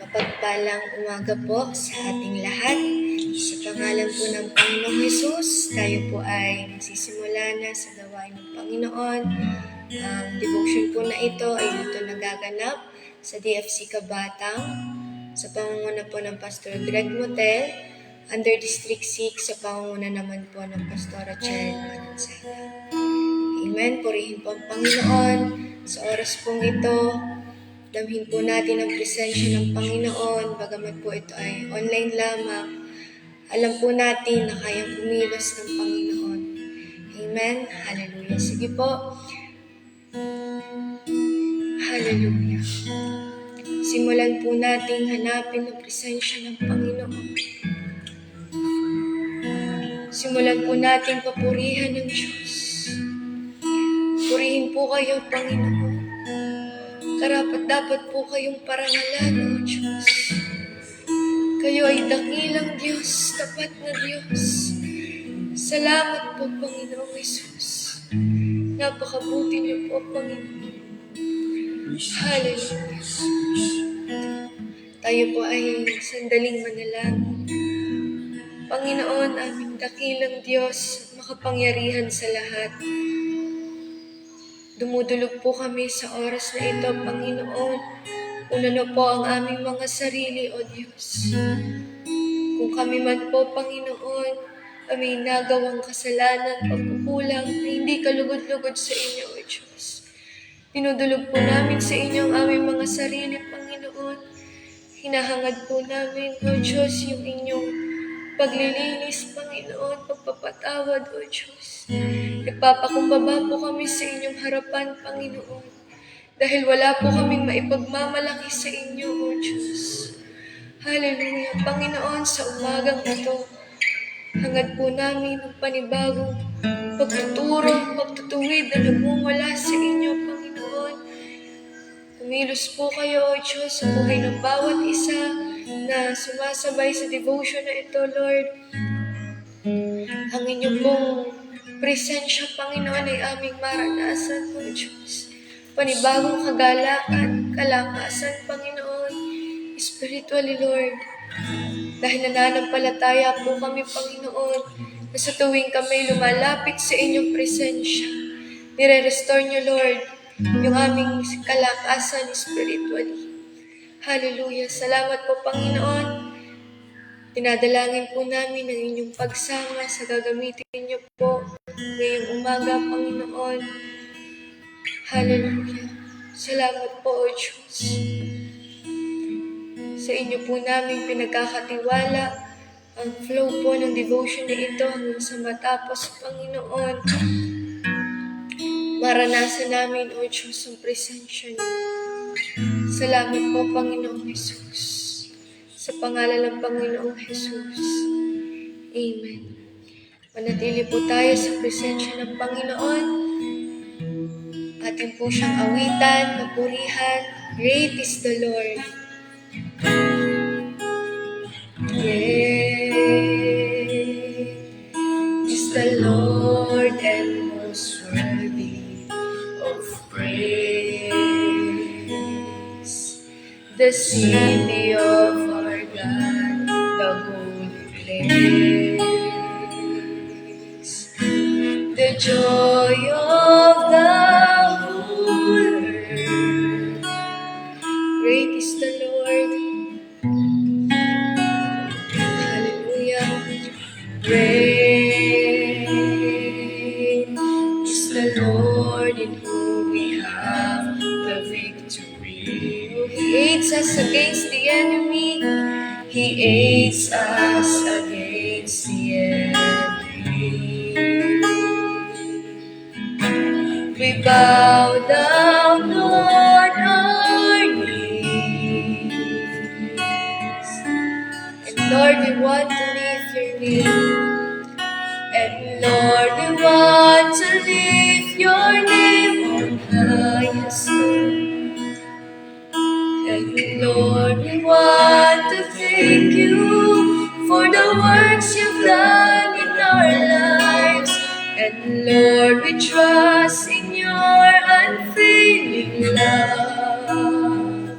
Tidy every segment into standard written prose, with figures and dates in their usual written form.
Mapagpalang umaga po sa ating lahat. Sa pangalan po ng Panginoong Hesus, tayo po ay magsisimula na sa gawain ng Panginoon. Ang devotion po na ito ay dito nagaganap sa DFC Kabatang sa pangunguna po ng Pastor Greg Motel, under District 6 sa pangunguna naman po ng Pastora Cheryl Manansala. Amen. Purihin po ang Panginoon sa oras pong ito. Damhin po natin ang presensya ng Panginoon, bagamat po ito ay online lamang. Alam po natin na kayang kumilos ng Panginoon. Amen. Hallelujah. Sige po. Hallelujah. Simulan po natin hanapin ang presensya ng Panginoon. Simulan po natin papurihan ng Diyos. Purihin po kayo, Panginoon. Karapat dapat po kayong parangalan, O Diyos. Kayo ay dakilang Diyos, tapat na Diyos. Salamat po, Panginoong Hesus. Napakabuti niyo po, Panginoon. Hallelujah. Tayo po ay sandaling manalangin. Panginoon, aming dakilang Diyos, makapangyarihan sa lahat. Dumudulog po kami sa oras na ito, Panginoon. Una po ang aming mga sarili, O Diyos. Kung kami man po, Panginoon, kami nagawang kasalanan, pagkukulang, na hindi kalugod-lugod sa inyo, O Diyos. Dinudulog po namin sa inyo ang aming mga sarili, Panginoon. Hinahangad po namin, O Diyos, yung inyong paglilinis, Panginoon, pagpapatawad, O Diyos. Nagpapakumbaba po kami sa inyong harapan, Panginoon, dahil wala po kaming maipagmamalaki sa inyo, O Diyos. Hallelujah. Panginoon, sa umagang ito, hangad po namin ang panibagong pagtuturo, pagtutuwid na nagmumula sa inyo, Panginoon. Kumilos po kayo, O Diyos, sa buhay ng bawat isa na sumasabay sa devotion na ito, Lord. Ang inyong pong presensya, Panginoon, ay aming maranasan, O Diyos. Panibagong kagalakan, kalakasan, Panginoon, spiritually, Lord. Dahil nananampalataya po kami, Panginoon, na sa tuwing kami lumalapit sa inyong presensya, nire-restore niyo, Lord, yung aming kalakasan spiritually. Hallelujah. Salamat po, Panginoon. Dinadalangin po namin ang inyong pagsama sa gagamitin niyo po ngayong umaga, Panginoon. Hallelujah. Salamat po, O Diyos. Sa inyo po namin pinagkakatiwala ang flow po ng devotion na ito hanggang sa matapos, Panginoon. Maranasan namin, O Diyos, ang presensya niyo. Salamat po, Panginoong Hesus. Sa pangalan ng Panginoong Hesus. Amen. Manatili po tayo sa presensya ng Panginoon. Atin po siyang awitan, mapurihan. Great is the Lord. Great is the Lord and most worthy the city of our God, the holy place. The joy of the whole earth. Great is the Lord. Hallelujah. Great is the Lord in whom we have the victory. He aids us against the enemy. He aids us against the enemy. We bow down on our knees. And Lord, we want to lift your name. And Lord, we want to lift your name on high. Yes, Lord. And Lord, we want to thank you for the works you've done in our lives. And Lord, we trust in your unfailing love.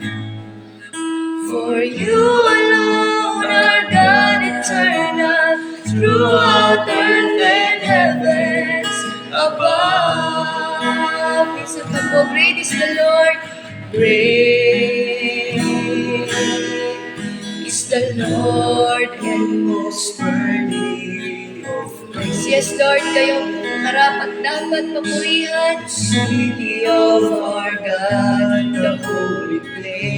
For you alone are God eternal, throughout earth and heavens above. Minsan pa po, great is the Lord. Great is the Lord and most worthy of praise. Yes, Lord, kayo karapat dapat papurihan. City of our God, the holy place.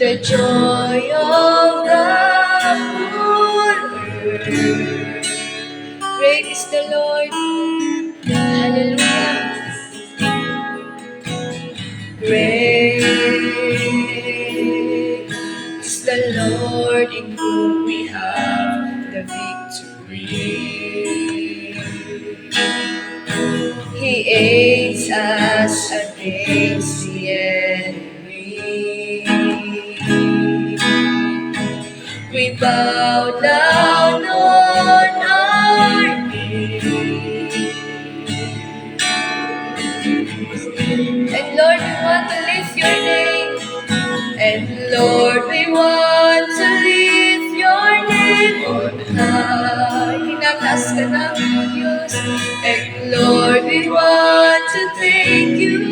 The joy of the whole earth. Great is the Lord. Hallelujah. Great is the Lord in whom we have the victory. He aids us against the enemy. We bow down on our knees. And Lord, we want to lift your name. And Lord, we want to lift your name on high. Hinataas ka namin, Diyos. And Lord, we want to thank you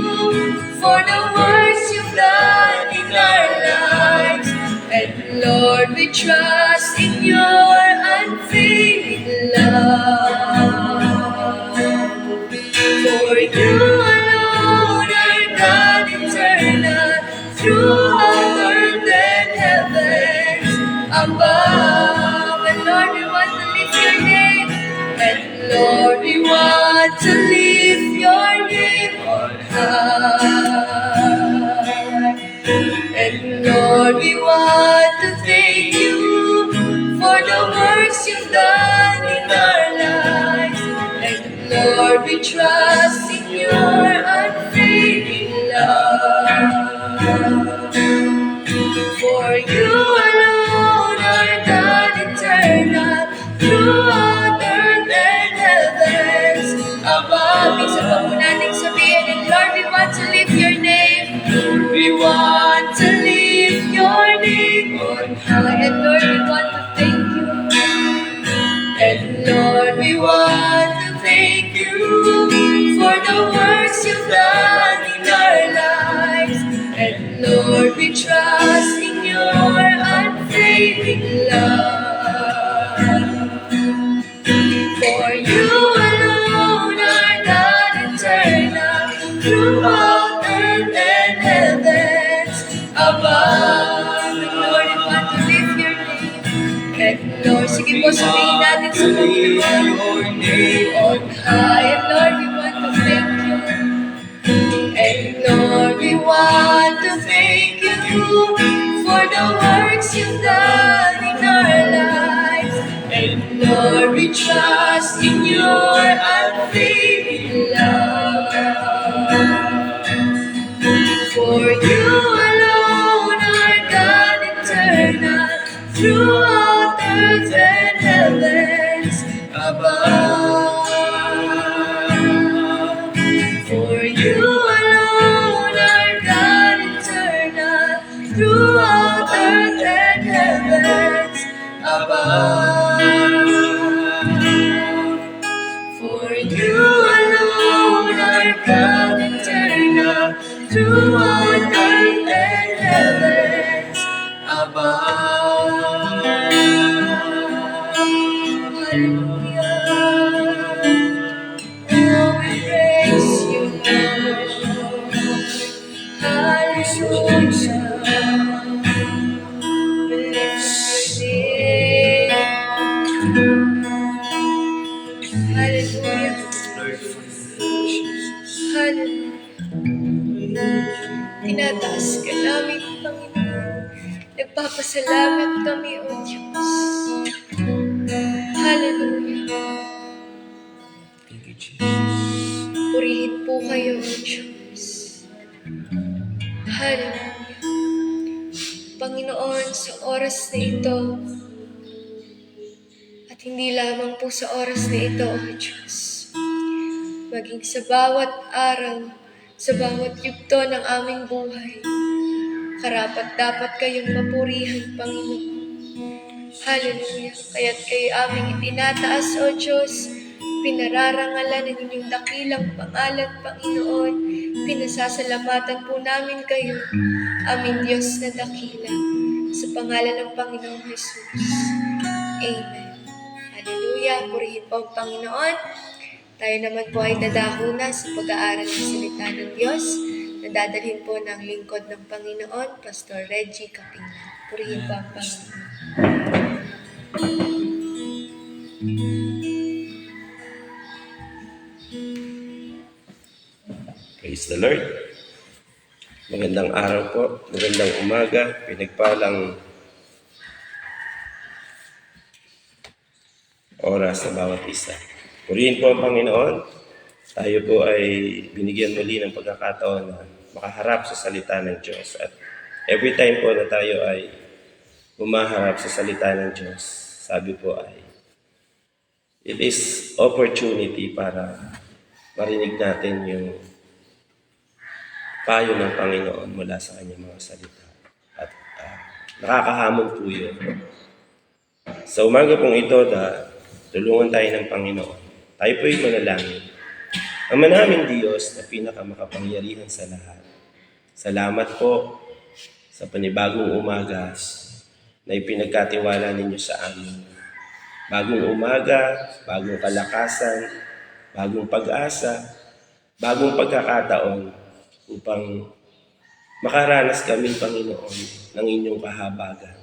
for the works you've done in our lives. And Lord, we trust in your unfailing love. For you alone are God eternal, throughout earth and heavens above. And Lord, we want to lift your name. And Lord, we want to lift your name on high. And Lord, we want to thank you for the works you've done in our lives. And Lord, we trust in your unfailing love. For you alone are God eternal, throughout earth and heavens above. Minsan pa po natin sabihin, and Lord, we want to lift your name. We want to lift your name on high. And Lord, we want to thank you. And Lord, we want to thank you for the works you've done in our lives. And Lord, we trust in your unfailing love. For you alone are God eternal, throughout earth and heavens above. And Lord, we want to lift your name. And Lord, sige po, sabihin natin sa Panginoon on high. And Lord, we want to thank you. And Lord, we want to thank you for the works you've done in our lives. And Lord, we trust in your unfailing love. For you alone are God eternal, throughout earth and heavens above. For you alone are Oh, we praise you, Lord. Hallelujah. We lift your name. Hallelujah. Hallelujah. Tinataas ka namin, Panginoon. Nagpapasalamat kami, O Diyos. Hallelujah. Thank you, Jesus. Purihin po kayo, O Diyos. Hallelujah. Panginoon, sa oras na ito, at hindi lamang po sa oras na ito, O Diyos, maging sa bawat araw, sa bawat yugto ng aming buhay, karapat-dapat kayong mapurihan, Panginoon. Hallelujah. Kaya't kayo aming itinataas, O Diyos, pinararangalan ng inyong dakilang pangalan, Panginoon. Pinasasalamatan po namin kayo, aming Diyos na dakila, sa pangalan ng Panginoong Jesus. Amen. Hallelujah. Purihin po ang Panginoon. Tayo naman po ay dadako na sa pag-aaral ng salita ng Diyos na dadalhin po ng lingkod ng Panginoon, Pastor Reggie Capina. Purihin po ang Panginoon. Praise the Lord. Magandang araw po, magandang umaga, pinagpalang oras sa bawat isa. Purihin po ang Panginoon. Tayo po ay binigyan muli ng pagkakataon na makaharap sa salita ng Diyos. At every time po na tayo ay humaharap sa salita ng Diyos, sabi po ay, it is opportunity para marinig natin yung payo ng Panginoon mula sa kanyang mga salita. At nakakahamon po yun. Sa umaga pong ito, tulungan tayo ng Panginoon. Tayo po'y manalangin. Ama namin Diyos na pinakamakapangyarihan sa lahat. Salamat po sa panibagong umaga na ipinagkatiwala ninyo sa amin. Bagong umaga, bagong kalakasan, bagong pag-asa, bagong pagkakataon upang makaranas kami, Panginoon, ng inyong kahabagan.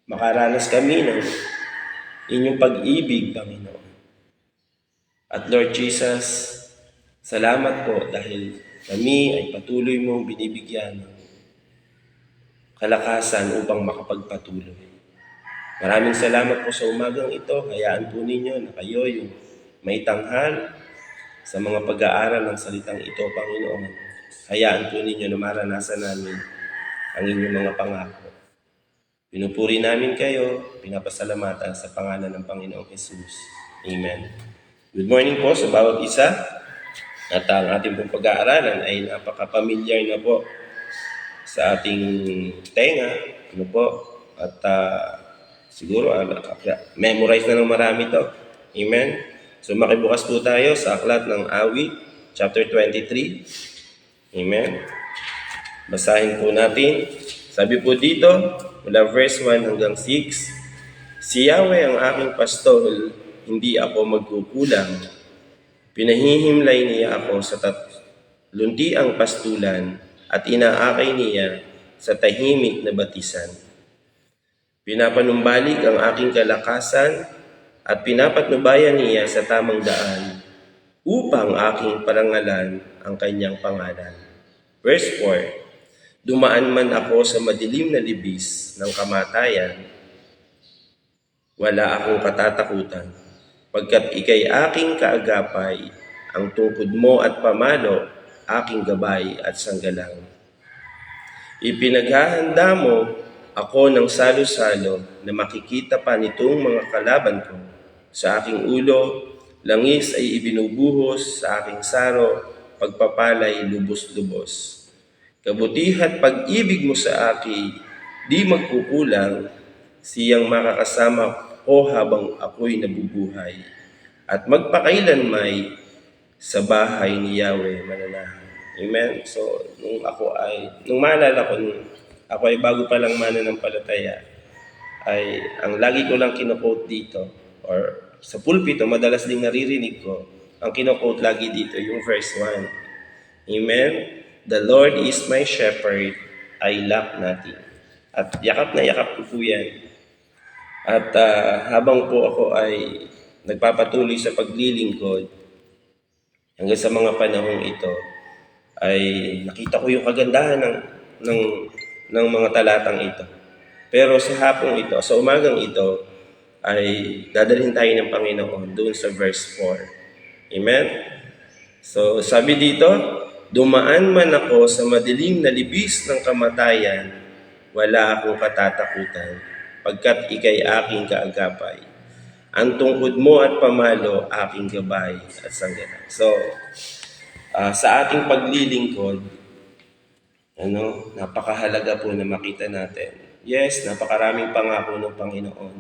Makaranas kami ng inyong pag-ibig, Panginoon. At Lord Jesus, salamat po dahil kami ay patuloy mong binibigyan ng kalakasan upang makapagpatuloy. Maraming salamat po sa umagang ito. Hayaan po ninyo na kayo yung may tanghal sa mga pag-aaral ng salitang ito, Panginoon. Hayaan po ninyo na maranasan namin ang inyong mga pangako. Pinupuri namin kayo, pinapasalamatan sa pangalan ng Panginoong Jesus. Amen. Good morning po sa bawat isa. At ang ating pong pag-aaralan ay napaka-familiar na po sa ating tenga. Ano po? At siguro memorize na ng marami to. Amen. So makibukas po tayo sa aklat ng Awit, chapter 23. Amen. Basahin po natin. Sabi po dito, mula verse 1 hanggang 6, si Yahweh ang aking pastol, hindi ako magkukulang. Pinahihimlay niya ako sa luntiang pastulan at inaakay niya sa tahimik na batisan. Pinapanumbalik ang aking kalakasan at pinapatnubayan niya sa tamang daan upang aking parangalan ang kanyang pangalan. Verse 4, dumaan man ako sa madilim na libis ng kamatayan, wala akong katatakutan, pagkat ikay aking kaagapay, ang tungkod mo at pamalo, aking gabay at sanggalang. Ipinaghahanda mo ako ng salo-salo na makikita pa nitong mga kalaban ko. Sa aking ulo, langis ay ibinubuhos, sa aking saro, pagpapalay lubos-lubos. Kabutihan pag-ibig mo sa akin, di magkukulang, siyang makakasama ko habang ako'y nabubuhay. At magpakailanmay sa bahay ni Yahweh mananahan. Amen? So, nung maalala ko, ako ay bago pa lang mananampalataya, ay ang lagi ko lang kino-quote dito or sa pulpito, madalas ding naririnig ko, ang kino-quote lagi dito, yung verse 1. Amen? The Lord is my shepherd, I lack nothing. At yakap na yakap ko po yan. At habang po ako ay nagpapatuloy sa paglilingkod, hanggang sa mga panahong ito, ay nakita ko yung kagandahan ng, ng mga talatang ito. Pero sa hapong ito, sa umagang ito, ay dadalhin tayo ng Panginoon doon sa verse 4. Amen? So, sabi dito, dumaan man ako sa madilim na libis ng kamatayan, wala akong katatakutan, pagkat ikay aking kaagapay. Ang tungkod mo at pamalo, aking gabay at sanggana. So, sa ating paglilingkod, napakahalaga po na makita natin. Yes, napakaraming pangako ng Panginoon.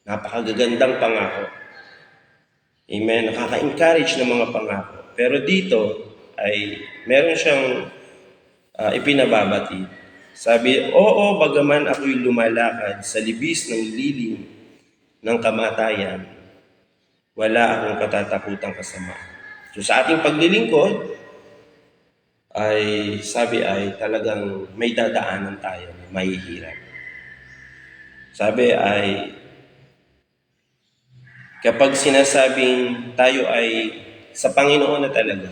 Napakagagandang pangako. Amen. Nakaka-encourage ng mga pangako. Pero dito ay meron siyang ipinababati. Sabi, oo, bagaman ako'y lumalakad sa libis ng lilim ng kamatayan, wala akong katatakutang kasama. So sa ating paglilingkod, ay sabi ay talagang may dadaanan tayo na mahihirap. Sabi ay kapag sinasabing tayo ay sa Panginoon na talaga,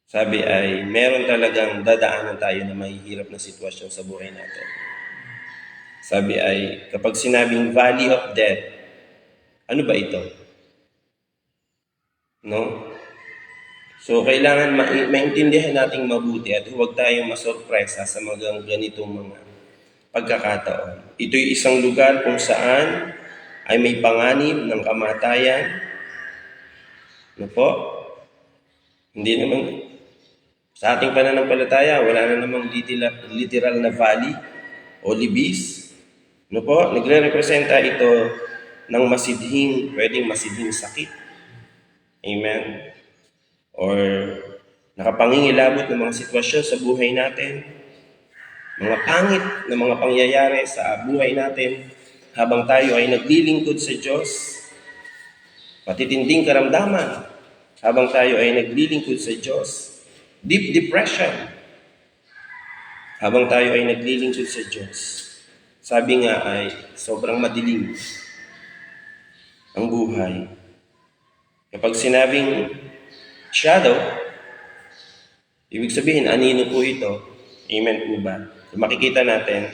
sabi ay meron talagang dadaanan tayo na mahihirap na sitwasyon sa buhay natin. Sabi ay kapag sinabing valley of death, ano ba ito? No? So kailangan maintindihan nating mabuti at huwag tayong masurpresa sa mga ganitong mga pagkakataon. Ito'y isang lugar kung saan ay may panganib ng kamatayan. Ano po? Hindi naman, sa ating pananampalataya, wala na namang literal na valley o libis. Ano po? Nagre-representa ito ng pwedeng masidhing sakit. Amen? Or nakapangingilabot ng mga sitwasyon sa buhay natin, mga pangit na mga pangyayari sa buhay natin, habang tayo ay naglilingkod sa Diyos, matitinding karamdaman, habang tayo ay naglilingkod sa Diyos, deep depression, habang tayo ay naglilingkod sa Diyos. Sabi nga ay sobrang madilim ang buhay. Kapag sinabing shadow, ibig sabihin, anino po ito? Amen po ba? Kung makikita natin,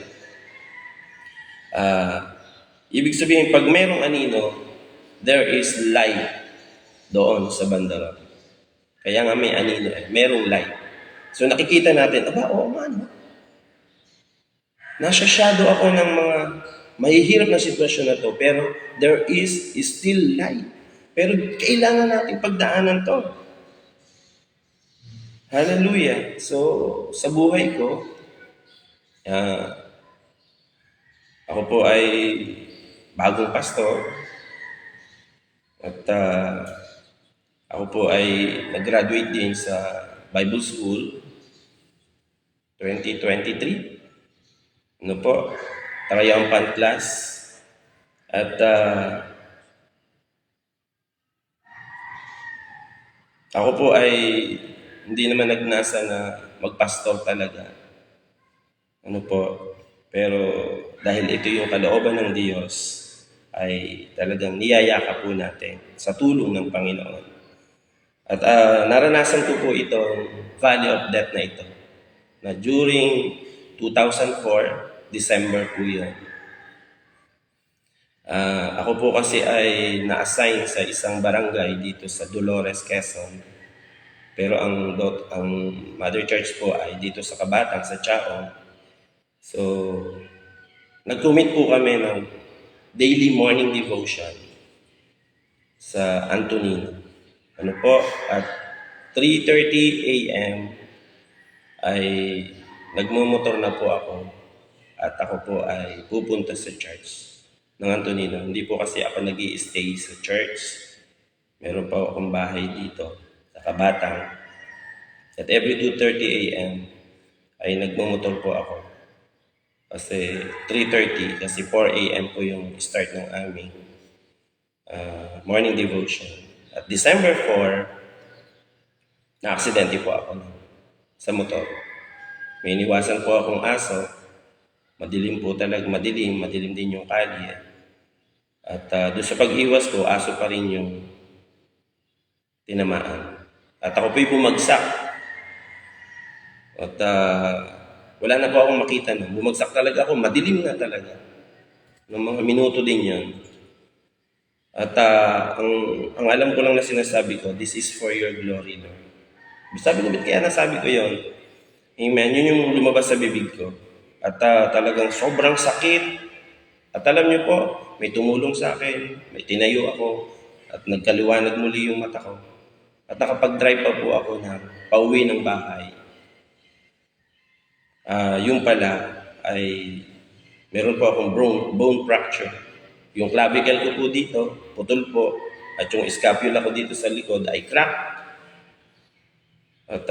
ibig sabihin, pag mayroong anino, there is light doon sa bandaron. Kaya nga may anino, mayroong light. So nakikita natin, oo man, nasa shadow ako ng mga mahihirap na sitwasyon na to, pero there is still light. Pero kailangan natin pagdaanan to. Hallelujah. So, sa buhay ko, ako po ay bagong pastor at ako po ay nag-graduate din sa Bible School 2023. Ano po? Triumphant class. At ako po ay hindi naman nagnasa na magpastor talaga. Ano po? Pero dahil ito yung kalooban ng Diyos, ay talagang niyayaka po natin sa tulong ng Panginoon. At naranasan ko po itong valley of death na ito. Na during 2004, December po yun. Ako po kasi ay na-assign sa isang barangay dito sa Dolores, Quezon. Pero ang Mother Church po ay dito sa Kabatang, sa Chaong. So, nag-commit po kami ng daily morning devotion sa Antonino. Ano po? At 3:30 a.m. ay nagmumotor na po ako at ako po ay pupunta sa church ng Antonino. Hindi po kasi ako nag-i-stay sa church. Meron pa akong bahay dito sa Kabatang. At every 2:30 a.m. ay nagmumotor po ako. Kasi 3:30, kasi 4 a.m. po yung start ng aming morning devotion. At December 4, na-aksidente po ako sa motor. May iniwasan po akong aso. Madilim po talaga, madilim din yung kalye. At doon sa pag-iwas ko, aso pa rin yung tinamaan. At ako po'y bumagsak. At wala na po akong makita nun. Bumagsak talaga ako, madilim na talaga. Ng mga minuto din yun. At ang alam ko lang na sinasabi ko, this is for your glory, Lord. Sabi ko, kaya nasabi ko yun. Amen. Yun yung lumabas sa bibig ko. At talagang sobrang sakit. At alam niyo po, may tumulong sa akin. May tinayo ako. At nagkaliwanag muli yung mata ko. At nakapag-drive pa po ako na pauwi ng bahay. Yung pala ay meron po akong bone fracture. Yung clavicle ko po dito, putol po. At yung scapula ko dito sa likod ay crack. At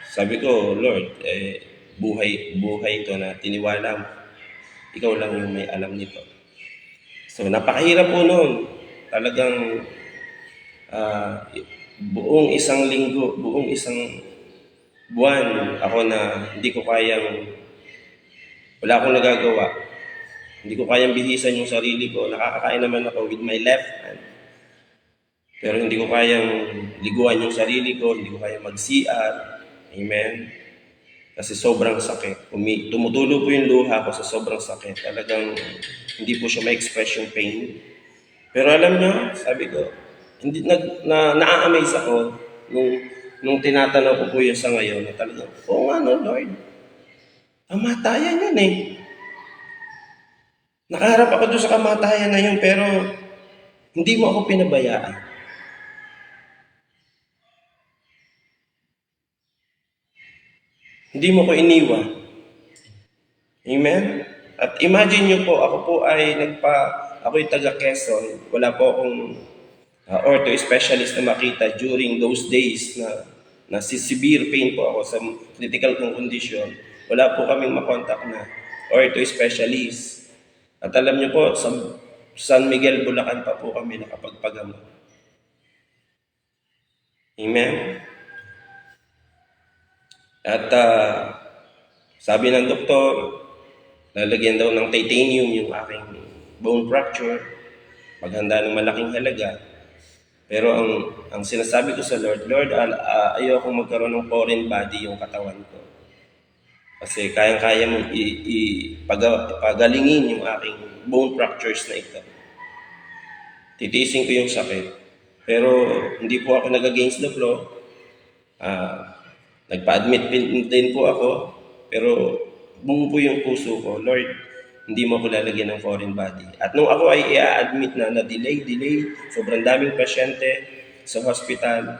sabi ko, Lord, buhay ito na tiniwala mo. Ikaw lang yung may alam nito. So, napakahirap po noon. Talagang buong isang linggo, buong isang buwan, ako na hindi ko kayang, wala akong nagagawa. Hindi ko kayang bihisan yung sarili ko. Nakakakain naman ako with my left hand. Pero hindi ko kayang liguan yung sarili ko, hindi ko kayang mag-CR. Amen? Kasi sobrang sakit. Tumutulo po yung luha ko sa sobrang sakit. Talagang hindi po siya ma-express yung pain. Pero alam nyo, sabi ko, na-amaze ako nung tinatanaw ko po yun sa ngayon na talagang, oo nga no, Lord. Kamatayan yun eh. Nakaharap ako doon sa kamatayan na yun, pero hindi mo ako pinabayaan. Hindi mo ko iniwan. Amen? At imagine nyo po, ako po ay ako'y taga Quezon. Wala po akong ortho specialist na makita during those days na severe pain po ako sa critical condition. Wala po kaming makontak na ortho specialist. At alam nyo po, sa San Miguel, Bulacan pa po kami nakapagpagamot. Amen? At sabi ng doktor, lalagyan daw ng titanium yung aking bone fracture, paghanda ng malaking halaga. Pero ang sinasabi ko sa Lord, ayaw akong magkaroon ng foreign body yung katawan ko. Kasi kayang-kaya mong pagalingin yung aking bone fractures na ito. Titiisin ko yung sakit. Pero hindi po ako nag-against the flow. Nagpa-admit din po ako, pero buo po yung puso ko, Lord, hindi mo ako lalagyan ng foreign body. At nung ako ay i-admit na delay, sobrang daming pasyente sa hospital,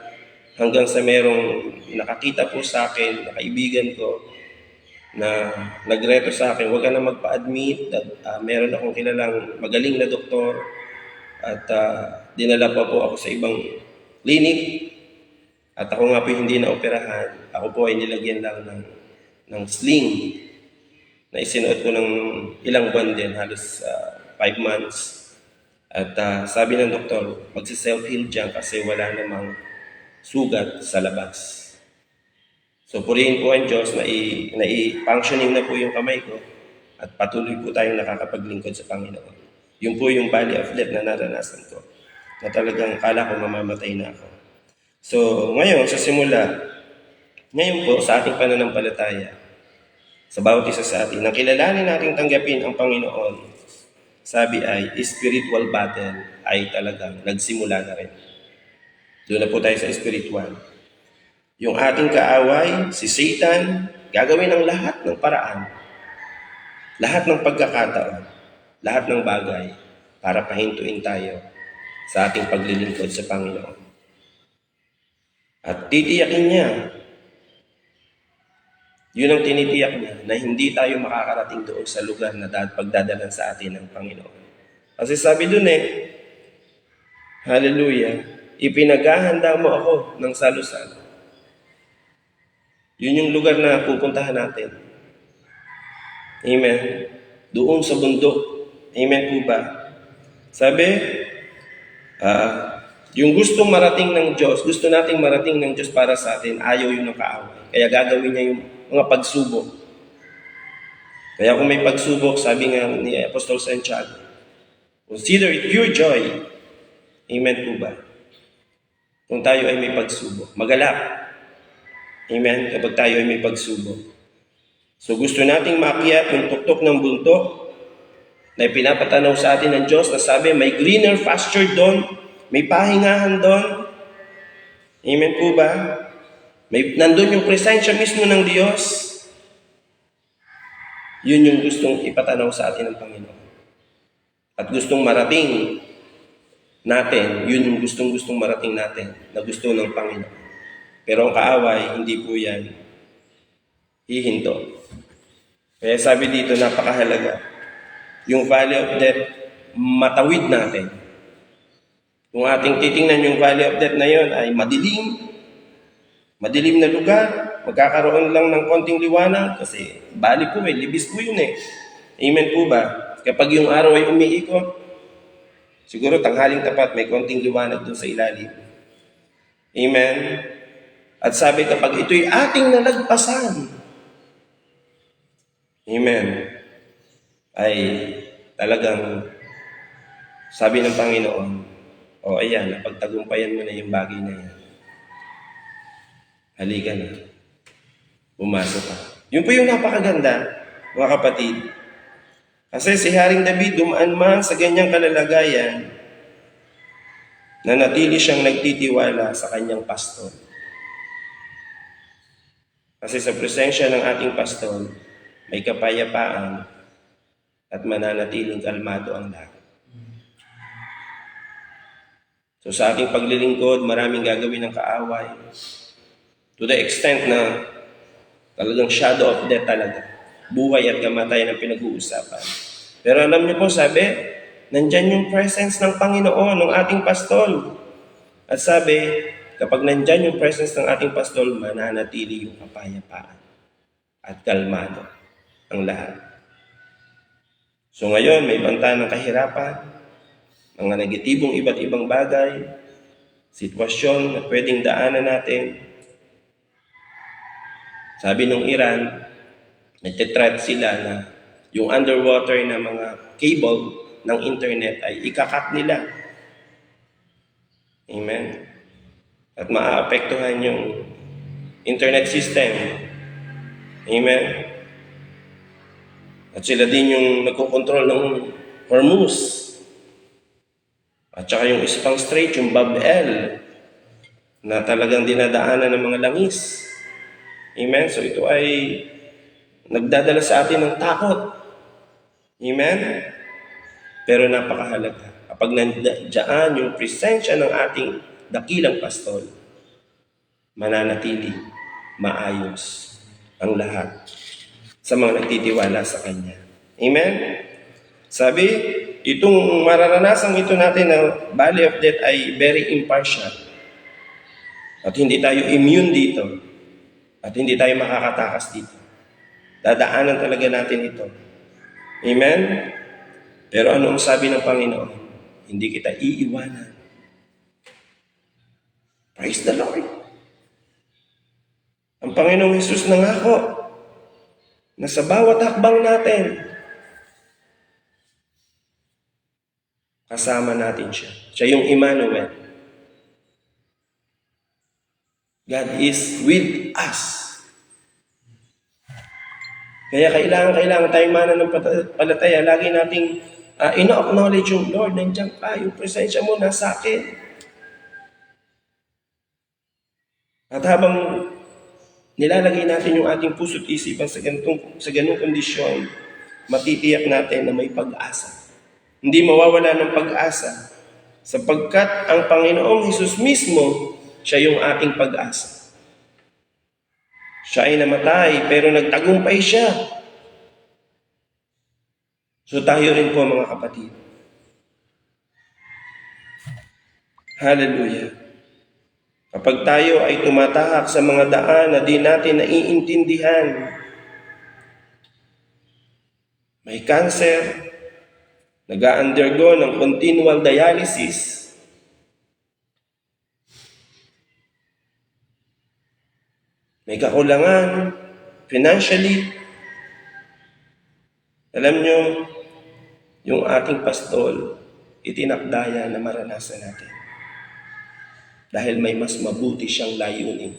hanggang sa merong nakakita po sa akin, na kaibigan ko, na nagreto sa akin, huwag ka na magpa-admit, meron akong kilalang magaling na doktor, at dinala pa po ako sa ibang clinic. At ako nga po hindi na operahan. Ako po ay nilagyan lang ng sling na isinuot ko ng ilang buwan din, halos 5 months. At sabi ng doktor, magsi-self-heal dyan kasi wala namang sugat sa labas. So purihin po ang Diyos na i-functioning na po yung kamay ko at patuloy po tayong nakakapaglingkod sa Panginoon. Yun po yung valley of death na naranasan ko, na talagang kala ko mamamatay na ako. So, ngayon, ngayon po, sa ating pananampalataya, sa bawat isa sa atin, nang kilalanin natin tanggapin ang Panginoon, sabi ay, spiritual battle ay talagang nagsimula na rin. Doon na po tayo sa spiritual. Yung ating kaaway, si Satan, gagawin ang lahat ng paraan, lahat ng pagkakataon, lahat ng bagay, para pahintuin tayo sa ating paglilingkod sa Panginoon. At titiyakin niya, yun ang tinitiyak niya, na hindi tayo makakarating doon sa lugar na pagdadalan sa atin ng Panginoon. Kasi sabi doon hallelujah, ipinaghahanda mo ako ng salusan. Yun yung lugar na pupuntahan natin. Amen. Doon sa bundok. Amen po ba? Sabi, yung gustong marating ng Diyos, gusto nating marating ng Diyos para sa atin, ayaw yun ng kaaway. Kaya gagawin niya yung mga pagsubok. Kaya kung may pagsubok, sabi nga ni Apostol Santiago, consider it pure joy. Amen po ba? Kung tayo ay may pagsubok. Magalak. Amen? Kapag tayo ay may pagsubok. So gusto nating maakyat yung tuktok ng bundok na pinapatanaw sa atin ng Diyos na sabi, may greener pasture doon, may pahingahan doon. Amen po ba? Nandun yung presensya mismo ng Diyos. Yun yung gustong ipatanaw sa atin ng Panginoon. At gustong marating natin, yun yung gustong marating natin na gusto ng Panginoon. Pero ang kaaway, hindi po yan hihinto. Kaya sabi dito, napakahalaga. Yung valley of death, matawid natin. Kung ating titingnan yung valley of death na yon ay madilim na lugar, magkakaroon lang ng konting liwanag kasi bali po libis po yun eh. Amen po ba? Kapag yung araw ay umiikot, siguro tanghaling tapat, may konting liwanag doon sa ilalim. Amen? At sabi kapag ito'y ating nalagpasan, amen, ay talagang sabi ng Panginoon, ayan, napagtagumpayan mo na yung bagay na yan. Halika na. Pumasok ka. Yun po yung napakaganda, mga kapatid. Kasi si Haring David dumaan man sa ganyang kalalagayan, nanatili siyang nagtitiwala sa kanyang pastor. Kasi sa presensya ng ating pastor, may kapayapaan at mananatiling kalmado ang lahat. So sa ating paglilingkod, maraming gagawin ng kaaway. To the extent na talagang shadow of death talaga. Buhay at kamatayan ang pinag-uusapan. Pero alam niyo po, sabi, nandyan yung presence ng Panginoon, ng ating pastol. At sabi, kapag nandyan yung presence ng ating pastol, mananatili yung kapayapaan at kalmado ang lahat. So ngayon, may banta ng kahirapan, mga negatibong iba't ibang bagay, sitwasyon na pwedeng daanan natin. Sabi nung Iran, nagtitreat sila na yung underwater na mga cable ng internet ay ikakat nila. Amen? At maaapektuhan yung internet system. Amen? At sila din yung nagkokontrol ng Hormuz. At saka yung Ispang Strait, yung Bab el, na talagang dinadaanan ng mga langis. Amen? So ito ay nagdadala sa atin ng takot. Amen? Pero napakahalaga. Kapag nandiyan yung presensya ng ating dakilang pastol, mananatili, maayos ang lahat sa mga nagtitiwala sa Kanya. Amen? Sabi, itong mararanasan ito natin na valley of death ay very impartial. At hindi tayo immune dito. At hindi tayo makakatakas dito. Dadaanan talaga natin ito. Amen? Pero ano ang sabi ng Panginoon? Hindi kita iiwanan. Praise the Lord. Ang Panginoong Hesus nangako na sa bawat hakbang natin, kasama natin siya. Siya yung Emmanuel. God is with us. Kaya kailangan tayong mananampalataya. Lagi nating ina-acknowledge yung Lord, nandiyan ka, yung presensya mo nasa akin. At habang nilalagay natin yung ating puso't isipan sa ganung kondisyon, matitiyak natin na may pag-asa. Hindi mawawala ng pag-asa. Sapagkat ang Panginoong Hesus mismo, siya yung ating pag-asa. Siya ay namatay, pero nagtagumpay siya. So tayo rin po mga kapatid. Hallelujah. Kapag tayo ay tumatahak sa mga daan na di natin naiintindihan, may cancer, nag-undergo ng continual dialysis, may kakulangan financially. Alam nyo, yung ating pastol, itinakdaya na maranasan natin. Dahil may mas mabuti siyang layunin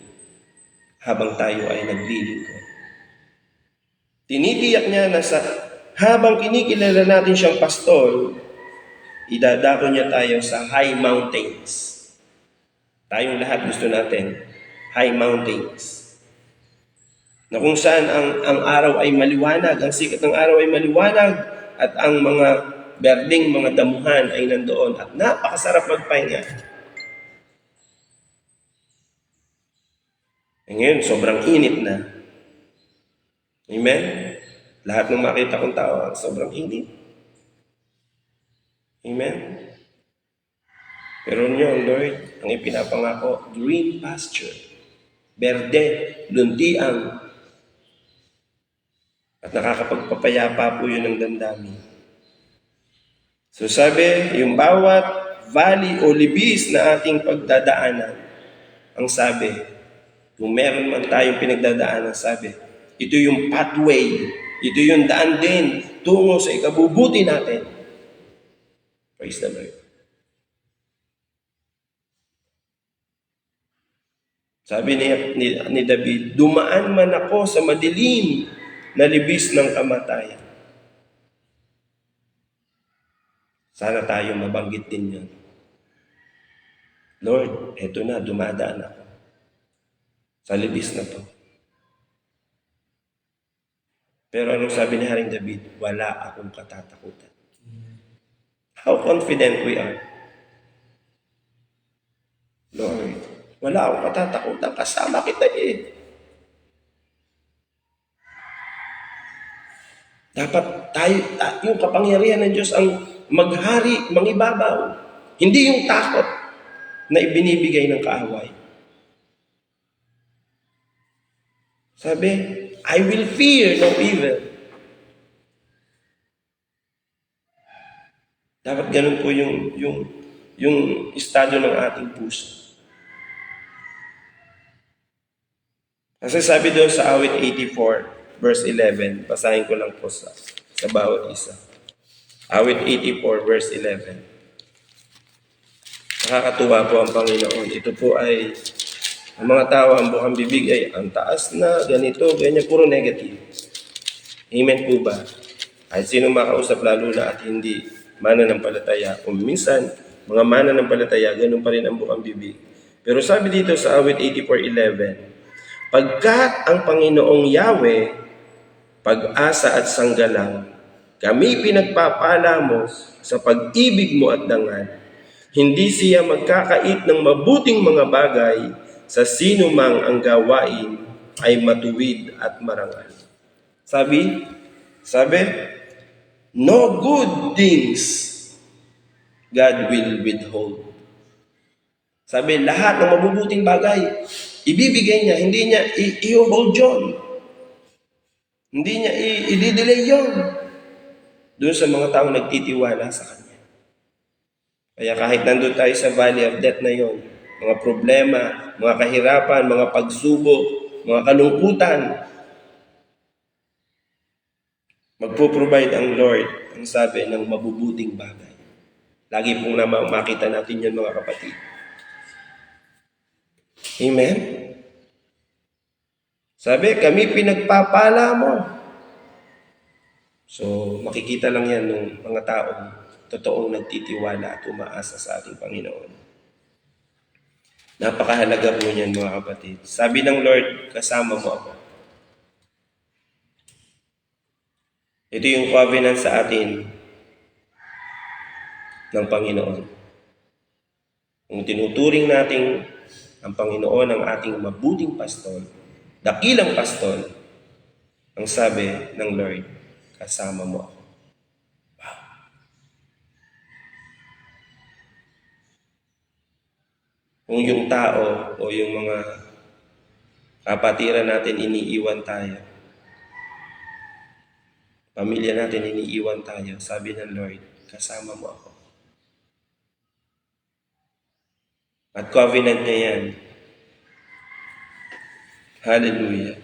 habang tayo ay naglilingkod. Tinitiyak niya na habang kinikilala natin siyang pastol, idadako niya tayo sa high mountains. Tayong lahat gusto natin, high mountains. Na kung saan ang araw ay maliwanag, ang sikat ng araw ay maliwanag, at ang mga berdeng mga damuhan ay nandoon at napakasarap magpahinga. Ngayon, sobrang init na. Amen? Lahat ng makita kong tao, sobrang init. Amen? Pero nyo, Lord, ang ipinapangako, green pasture, berde, luntiang, at nakakapagpapayapa po yun ng damdamin. So sabi, yung bawat valley o libis na ating pagdadaanan, ang sabi, kung meron man tayong pinagdadaanan, sabi, ito yung pathway, ito yung daan din tungo sa ikabubuti natin. Praise the Lord. Sabi ni David, dumaan man ako sa madilim na libis ng kamatayan. Sana tayo mabanggit din yun. Lord, eto na, dumadaan ako sa libis na to. Pero anong sabi ni Haring David? Wala akong katatakutan. How confident we are. Lord, wala akong katatakutan. Kasama kita eh. Dapat tayo, yung kapangyarihan ng Diyos ang maghari, mangibabaw. Hindi yung takot na ibinibigay ng kaaway. Sabi, I will fear no evil. Dapat ganun po yung estado ng ating puso. Kasi sabi doon sa awit 84, verse 11, basahin ko lang po sa bawat isa. Awit 84, verse 11. Nakakatuwa po ang Panginoon. Ito po ay, ang mga tao, ang bukang bibig ay, ang taas na, ganito, ganyan, puro negative. Amen po ba? Kahit sino makausap, lalo na at hindi mananampalataya. Kung minsan, mga mananampalataya, ganun pa rin ang bukang bibig. Pero sabi dito sa awit 84:11, pagkat ang Panginoong Yahweh, pag-asa at sanggalang, kami pinagpapala mo sa pag-ibig mo at dangal. Hindi siya magkakait ng mabuting mga bagay, sa sino mang ang gawain ay matuwid at marangal. Sabi, no good things God will withhold. Sabi, lahat ng mabubuting bagay, ibibigay niya, hindi niya i-hold yun. Hindi niya i-delay yun. Doon sa mga taong nagtitiwala sa Kanya. Kaya kahit nandun tayo sa valley of death na yon, mga problema, mga kahirapan, mga pagsubok, mga kalungkutan, magpo-provide ang Lord, ang sabi, ng mabubuting bagay. Lagi pong makita natin yun, mga kapatid. Amen? Sabi, kami pinagpapala mo. So, makikita lang yan ng mga taong totoong nagtitiwala at umaasa sa ating Panginoon. Napakahalaga po niyan, mga kapatid. Sabi ng Lord, kasama mo ako. Ito yung covenant sa atin ng Panginoon. Kung tinuturing natin ang Panginoon ang ating mabuting pastol, dakilang pastol, ang sabi ng Lord, kasama mo ako. Wow. Kung yung tao o yung mga kapatiran natin iniiwan tayo, pamilya natin, iniiwan tayo. Sabi ng Lord, kasama mo ako. At covenant niya yan. Hallelujah.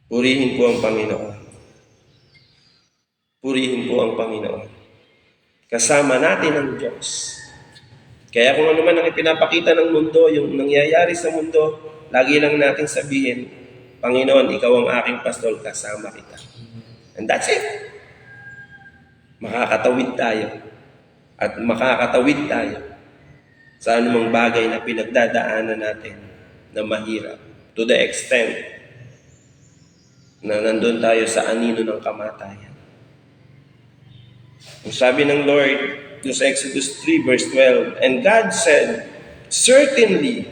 Purihin po ang Panginoon. Purihin po ang Panginoon. Kasama natin ang Diyos. Kaya kung ano man ang ipinapakita ng mundo, yung nangyayari sa mundo, lagi lang natin sabihin, Panginoon, ikaw ang aking pastor, kasama kita. And that's it. Makakatawid tayo. At makakatawid tayo sa anumang bagay na pinagdadaanan natin na mahirap. To the extent na nandun tayo sa anino ng kamatayan. Ang sabi ng Lord, sa Exodus 3 verse 12, and God said, certainly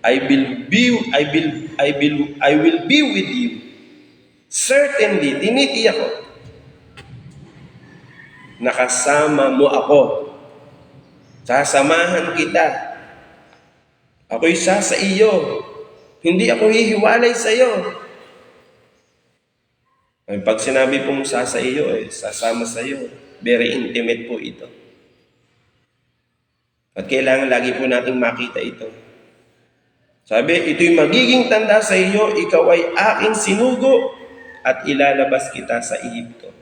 I will be with you. Certainly, tinitiyak ko, nakasama mo ako. Sasamahan kita. Ako'y sa iyo. Hindi ako hihiwalay sa iyo. Ay, pag sinabi pong sa iyo, sasama sa iyo. Very intimate po ito. At kailangan lagi po nating makita ito. Sabi, ito'y magiging tanda sa iyo, ikaw ay aking sinugo at ilalabas kita sa Ehipto.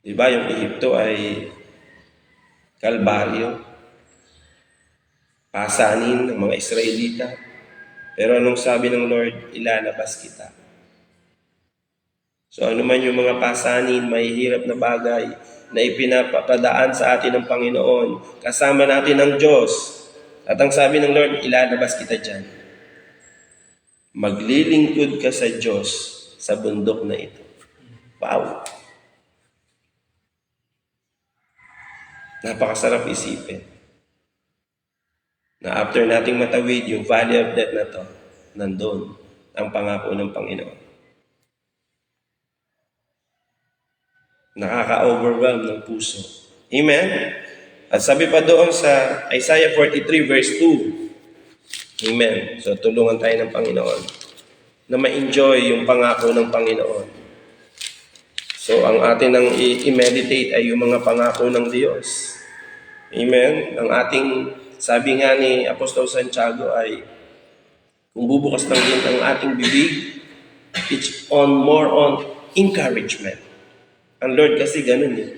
Diba yung Ehipto ay kalbaryo, pasanin ng mga Israelita. Pero anong sabi ng Lord? Ilalabas kita. So ano man yung mga pasanin, mahihirap na bagay na ipinapapadaan sa atin ng Panginoon, kasama natin ang Diyos. At ang sabi ng Lord, ilalabas kita dyan. Maglilingkod ka sa Diyos sa bundok na ito. Wow! Napakasarap isipin na after nating matawid yung valley of death na to, nandun ang pangako ng Panginoon. Nakaka-overwhelm ng puso. Amen? At sabi pa doon sa Isaiah 43 verse 2, Amen. So tulungan tayo ng Panginoon na ma-enjoy yung pangako ng Panginoon. So ang atin ang i-meditate ay yung mga pangako ng Diyos. Amen. Ang ating, sabi nga ni Apostol Santiago ay, kung bubukas lang din ang ating bibig, it's more on encouragement. Ang Lord kasi ganun eh.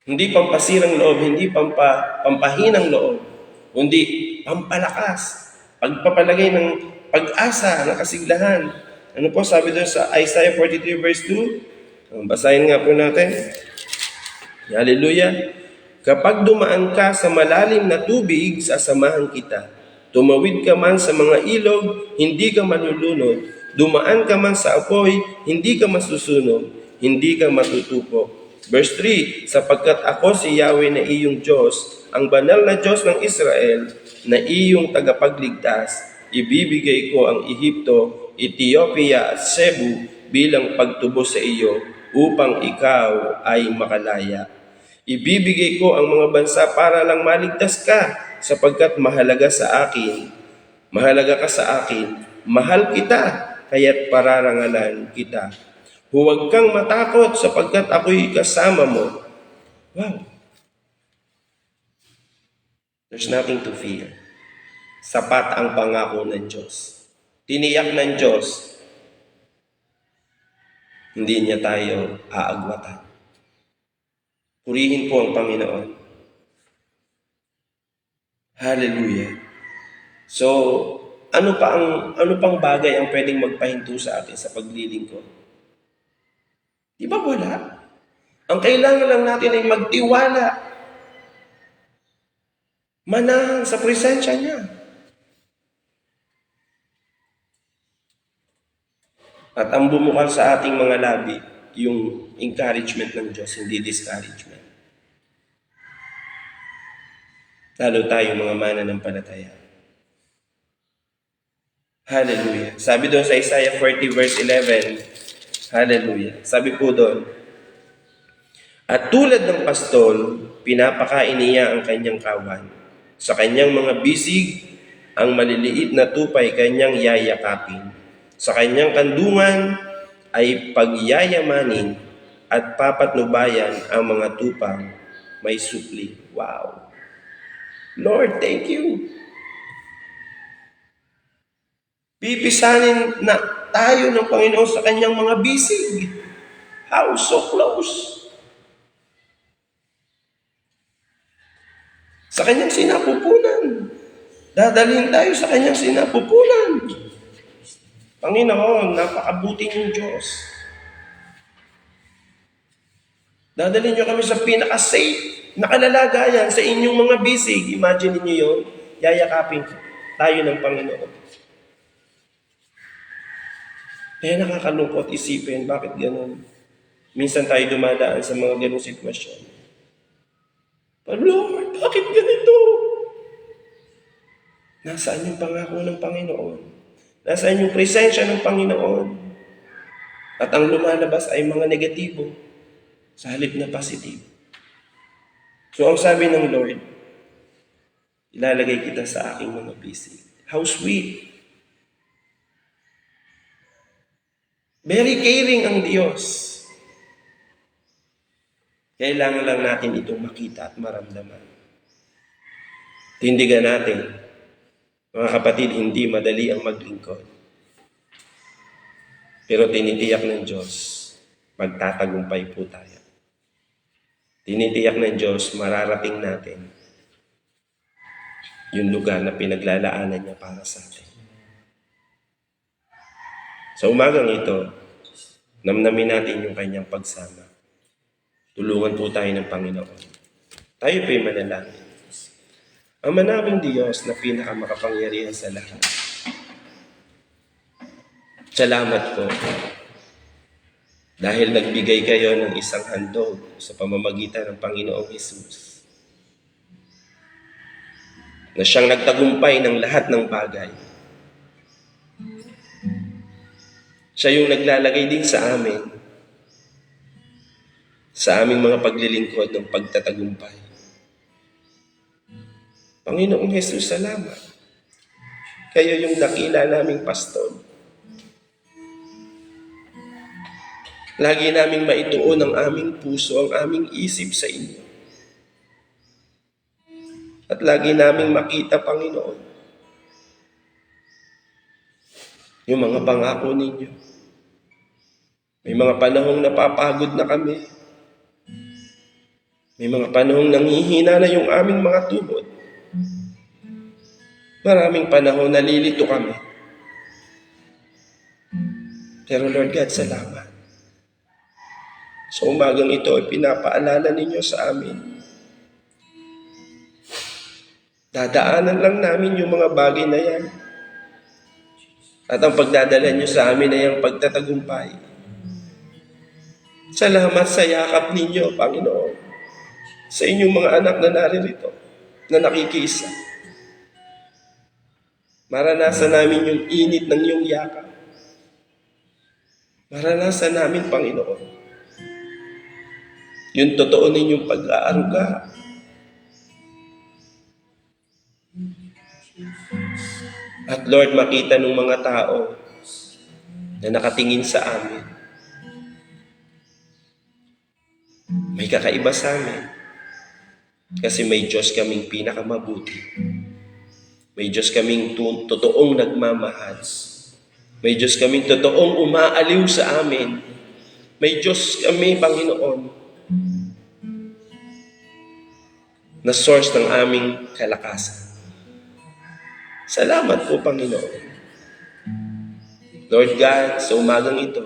Hindi pampasirang loob, hindi pampahinang loob, kundi pampalakas, pagpapalagay ng pag-asa, ng kasiglahan. Ano po sabi doon sa Isaiah 43 verse 2? Basahin nga po natin. Hallelujah. Kapag dumaan ka sa malalim na tubig, sasamahan kita. Tumawid ka man sa mga ilog, hindi ka malulunod. Dumaan ka man sa apoy, hindi ka masusunog, hindi ka matutupok. Verse 3, sapagkat ako si Yahweh na iyong Diyos, ang banal na Diyos ng Israel, na iyong tagapagligtas, ibibigay ko ang Ehipto, Ethiopia at Cebu bilang pagtubos sa iyo, upang ikaw ay makalaya. Ibibigay ko ang mga bansa para lang maligtas ka, sapagkat mahalaga sa akin. Mahalaga ka sa akin. Mahal kita, kaya't pararangalan kita. Huwag kang matakot sapagkat ako'y kasama mo. Wow! There's nothing to fear. Sapat ang pangako ng Diyos. Tiniyak ng Diyos, hindi niya tayo aagwatan. Purihin po ang Panginoon. Hallelujah. So, ano pang bagay ang pwedeng magpahinto sa atin sa paglilingkod? Di ba wala? Ang kailangan lang natin ay magtiwala. Manahan sa presensya niya. At ang bumukal sa ating mga labi, yung encouragement ng Diyos, hindi discouragement. Lalo tayo mga mananampalataya. Hallelujah. Sabi doon sa Isaiah 40 verse 11, Hallelujah. Sabi po doon, at tulad ng pastol, pinapakain niya ang kanyang kawan. Sa kanyang mga bisig, ang maliliit na tupay kanyang yayakapin. Sa kanyang kandungan ay pagyayamanin at papatnubayan ang mga tupang may supli. Wow! Lord, thank you. Pipisanin na tayo ng Panginoon sa kanyang mga bisig. How so close? Sa kanyang sinapupunan. Dadalhin tayo sa kanyang sinapupunan. Panginoon, napakabuti niyong Diyos. Dadalhin niyo kami sa pinaka-safe na kalalagayan sa inyong mga bisig. Imagine niyo yun. Yayakapin tayo ng Panginoon. Kaya nakakalungkot isipin, bakit ganun? Minsan tayo dumadaan sa mga ganung sitwasyon. But Lord, bakit ganito? Nasaan yung pangako ng Panginoon? Nasaan yung presensya ng Panginoon? At ang lumalabas ay mga negatibo sa halip na positive. So ang sabi ng Lord, ilalagay kita sa aking mga bisig. How sweet! Very caring ang Diyos. Kailangan lang natin itong makita at maramdaman. Tindigan natin, mga kapatid, hindi madali ang maglingkod. Pero tinitiyak ng Diyos, magtatagumpay po tayo. Tinitiyak ng Diyos, mararating natin yung lugar na pinaglalaanan niya para sa atin. Sa umagang ito, namnamin natin yung kanyang pagsama. Tulungan po tayo ng Panginoon. Tayo po'y manalangin. Ang manawing Diyos na pinakamakapangyarihan sa lahat. Salamat po. Dahil nagbigay kayo ng isang handog sa pamamagitan ng Panginoong Hesus. Na siyang nagtagumpay ng lahat ng bagay. Siya yung naglalagay din sa amin, sa aming mga paglilingkod ng pagtatagumpay. Panginoong Hesus, salamat. Kayo yung dakila naming pastor. Lagi naming maituon ang aming puso, ang aming isip sa inyo. At lagi naming makita, Panginoon, yung mga pangako ninyo. May mga panahong napapagod na kami. May mga panahong nanghihina na yung aming mga tuhod. Maraming panahon nalilito kami. Pero Lord God, salamat. Sa umagang ito ay pinapaalala ninyo sa amin. Dadaanan lang namin yung mga bagay na yan. At ang pagdadala nyo sa amin ay ang pagtatagumpay. Salamat sa yakap ninyo, Panginoon. Sa inyong mga anak na naririto, na nakikisa. Maranasan namin yung init ng iyong yakap. Maranasan namin, Panginoon, yung totoo ninyong pag-aaruga. At Lord, makita ng mga tao na nakatingin sa amin. May kakaiba sa amin. Kasi may Diyos kaming pinakamabuti. May Diyos kaming totoong nagmamahal. May Diyos kaming totoong umaaliw sa amin. May Diyos kami, Panginoon, na source ng aming kalakasan. Salamat po, Panginoon. Lord God, sa umagang ito,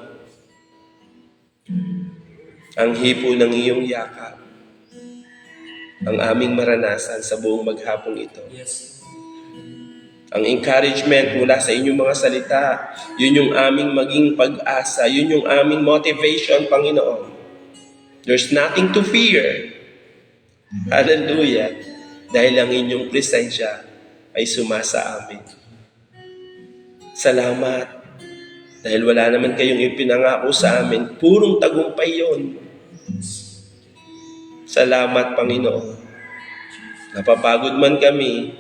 ang hipo ng iyong yakap, ang aming maranasan sa buong maghapong ito. Ang encouragement mula sa inyong mga salita, yun yung aming maging pag-asa, yun yung aming motivation, Panginoon. There's nothing to fear. Hallelujah. Dahil ang inyong presensya ay sumasa amin. Salamat. Dahil wala naman kayong ipinangako sa amin, purong tagumpay yon. Salamat, Panginoon. Napapagod man kami,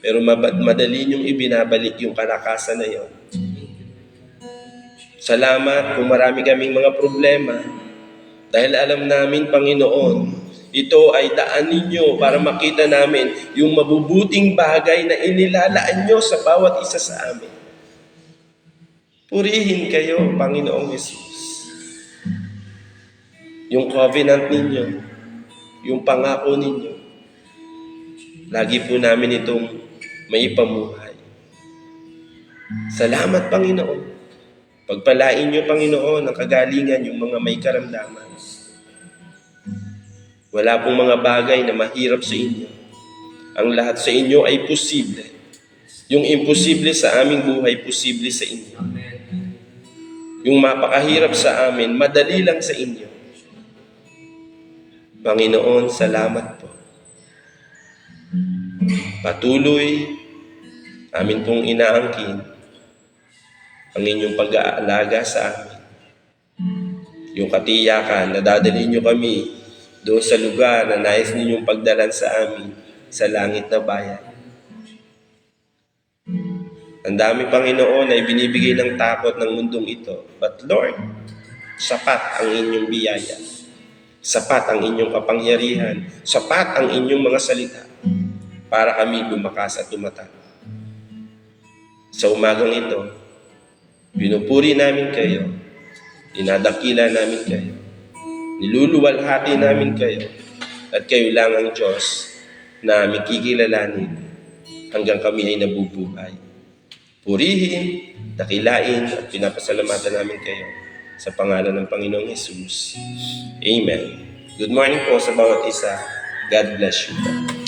pero madali niyong ibinabalik yung kalakasan na yon. Salamat kung marami kaming mga problema, dahil alam namin, Panginoon, ito ay daan ninyo para makita namin yung mabubuting bagay na inilalaan nyo sa bawat isa sa amin. Purihin kayo, Panginoong Jesus. Yung covenant ninyo, yung pangako ninyo, lagi po namin itong maipamuhay. Salamat, Panginoon. Pagpalain niyo, Panginoon, ang kagalingan yung mga may karamdaman. Wala pong mga bagay na mahirap sa inyo. Ang lahat sa inyo ay posible. Yung imposible sa aming buhay, posible sa inyo. Yung mapakahirap sa amin, madali lang sa inyo. Panginoon, salamat po. Patuloy, amin pong inaangkin ang inyong pag-aalaga sa amin. Yung katiyakan na dadalhin nyo kami doon sa lugar na nais ninyong pagdalan sa amin, sa langit na bayan. Ang dami, Panginoon, na ibinibigay ng takot ng mundong ito. But Lord, sapat ang inyong biyaya. Sapat ang inyong kapangyarihan. Sapat ang inyong mga salita para kami lumakas at tumatag. Sa umagang ito, pinupuri namin kayo, dinadakila namin kayo, niluluwalhati namin kayo, at kayo lang ang Diyos na aming kikilalanin hanggang kami ay nabubuhay. Purihin, dakilain, at pinapasalamatan namin kayo sa pangalan ng Panginoong Jesus. Amen. Good morning po sa bawat isa. God bless you.